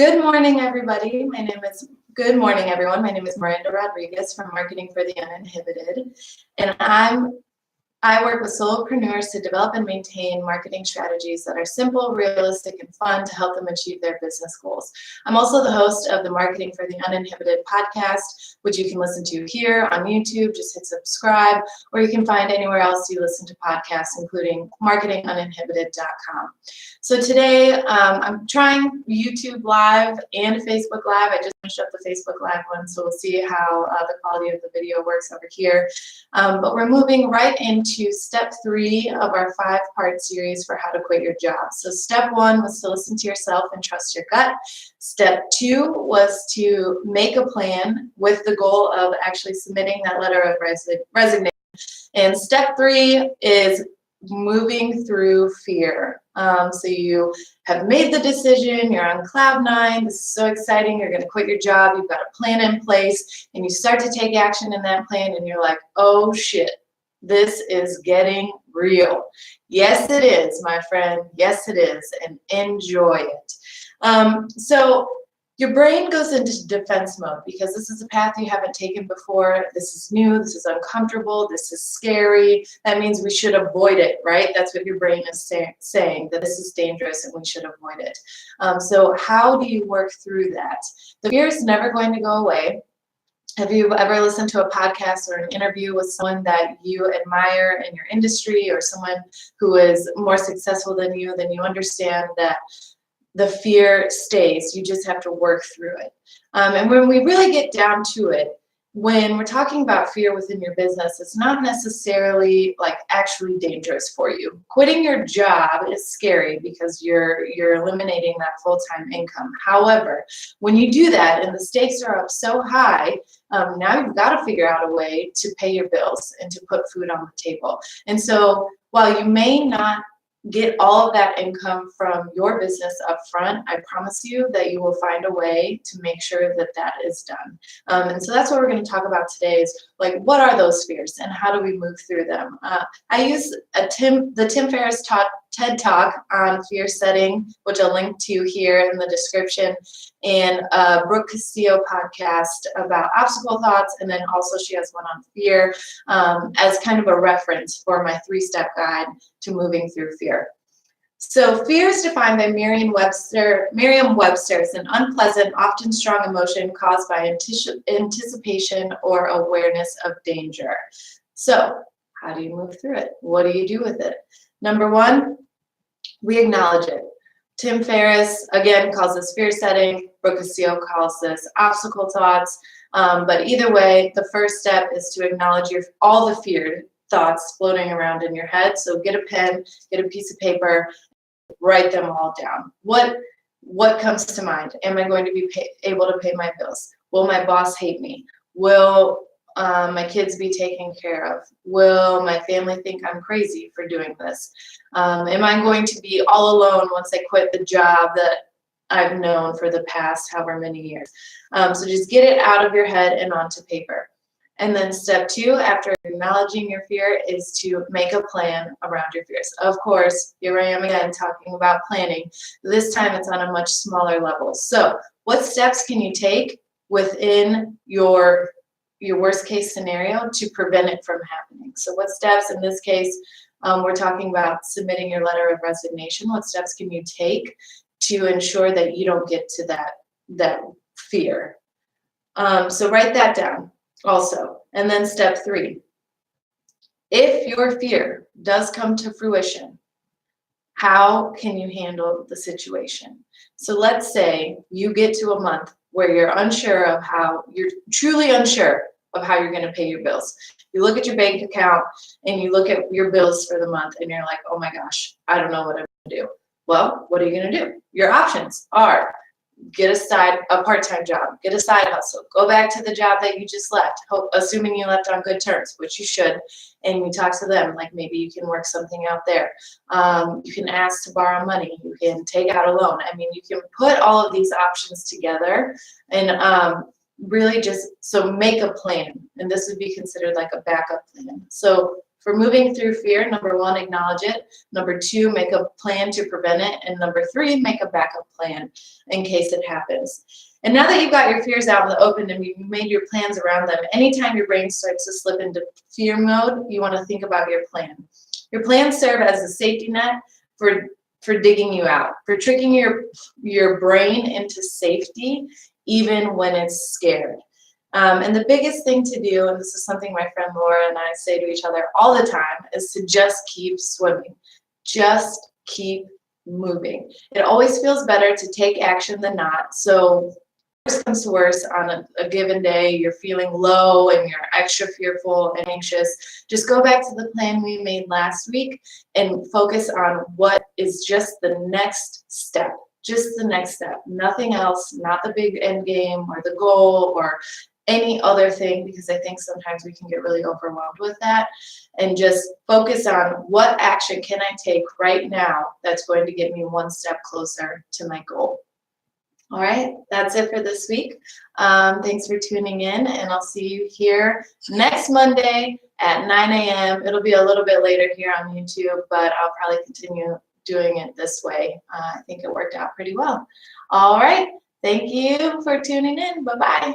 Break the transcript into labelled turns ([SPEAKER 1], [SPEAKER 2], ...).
[SPEAKER 1] Good morning, everybody. Good morning, everyone. My name is Miranda Rodriguez from Marketing for the Uninhibited, and I work with solopreneurs to develop and maintain marketing strategies that are simple, realistic, and fun to help them achieve their business goals. I'm also the host of the Marketing for the Uninhibited podcast, which you can listen to here on YouTube. Just hit subscribe, or you can find anywhere else you listen to podcasts, including marketinguninhibited.com. So today I'm trying YouTube Live and Facebook Live. I just finished up the Facebook Live one, so we'll see how the quality of the video works over here. But we're moving right into step 3 of our 5-part series for how to quit your job. So step 1 was to listen to yourself and trust your gut. Step 2 was to make a plan with the goal of actually submitting that letter of resignation. And step 3 is moving through fear. So you have made the decision, you're on cloud 9, this is so exciting, you're going to quit your job, you've got a plan in place, and you start to take action in that plan, and you're like, oh shit, this is getting real. Yes, it is, my friend. Yes, it is, and enjoy it. So your brain goes into defense mode because this is a path you haven't taken before. This is new. This is uncomfortable. This is scary. That means we should avoid it, right? That's what your brain is saying, that this is dangerous and we should avoid it. So how do you work through that? The fear is never going to go away. Have you ever listened to a podcast or an interview with someone that you admire in your industry, or someone who is more successful than you? Then you understand that the fear stays. You just have to work through it. And when we really get down to it, when we're talking about fear within your business, it's not necessarily like actually dangerous for you. Quitting your job is scary because you're eliminating that full-time income. However, when you do that and the stakes are up so high, now you've got to figure out a way to pay your bills and to put food on the table. And so while you may not get all of that income from your business up front, I promise you that you will find a way to make sure that that is done. And so that's what we're going to talk about today, is like, what are those fears and how do we move through them? I use the Tim Ferriss TED Talk on fear setting, which I'll link to here in the description, and Brooke Castillo podcast about obstacle thoughts, and then also she has one on fear as kind of a reference for my 3-step guide to moving through fear. So fear is defined by Merriam-Webster as an unpleasant, often strong emotion caused by anticipation or awareness of danger. So how do you move through it? What do you do with it? Number 1, we acknowledge it. Tim Ferriss, again, calls this fear setting. Brooke Castillo calls this obstacle thoughts. But either way, the first step is to acknowledge all the feared thoughts floating around in your head. So get a pen, get a piece of paper, write them all down. What comes to mind? Am I going to be able to pay my bills? Will my boss hate me? Will my kids be taken care of? Will my family think I'm crazy for doing this? Am I going to be all alone once I quit the job that I've known for the past however many years? So just get it out of your head and onto paper. And then step 2, after acknowledging your fear, is to make a plan around your fears. Of course, here I am again talking about planning. This time it's on a much smaller level. So what steps can you take within your worst case scenario to prevent it from happening? So what steps, in this case, we're talking about submitting your letter of resignation. What steps can you take to ensure that you don't get to that fear? So write that down also. And then step 3, if your fear does come to fruition, how can you handle the situation? So let's say you get to a month where you're truly unsure of how you're going to pay your bills. You look at your bank account and you look at your bills for the month and you're like, oh my gosh, I don't know what I'm going to do. Well, what are you going to do? Your options are get a part-time job, get a side hustle, go back to the job that you just left, assuming you left on good terms, which you should, and you talk to them, like maybe you can work something out there. You can ask to borrow money, you can take out a loan. I mean, you can put all of these options together and really just, so make a plan, and this would be considered like a backup plan. So for moving through fear, number one, acknowledge it. Number two, make a plan to prevent it. And number three, make a backup plan in case it happens. And now that you've got your fears out in the open and you've made your plans around them, anytime your brain starts to slip into fear mode, you want to think about your plan. Your plans serve as a safety net for digging you out, for tricking your brain into safety, even when it's scared. And the biggest thing to do, and this is something my friend Laura and I say to each other all the time, is to just keep swimming. Just keep moving. It always feels better to take action than not. So worst comes to worst, on a given day, you're feeling low and you're extra fearful and anxious, just go back to the plan we made last week and focus on what is just the next step. Just the next step. Nothing else, not the big end game or the goal or any other thing, because I think sometimes we can get really overwhelmed with that, and just focus on what action can I take right now that's going to get me one step closer to my goal. All right, that's it for this week. Thanks for tuning in, and I'll see you here next Monday at 9 a.m. It'll be a little bit later here on YouTube, but I'll probably continue doing it this way. I think it worked out pretty well. All right, thank you for tuning in. Bye-bye.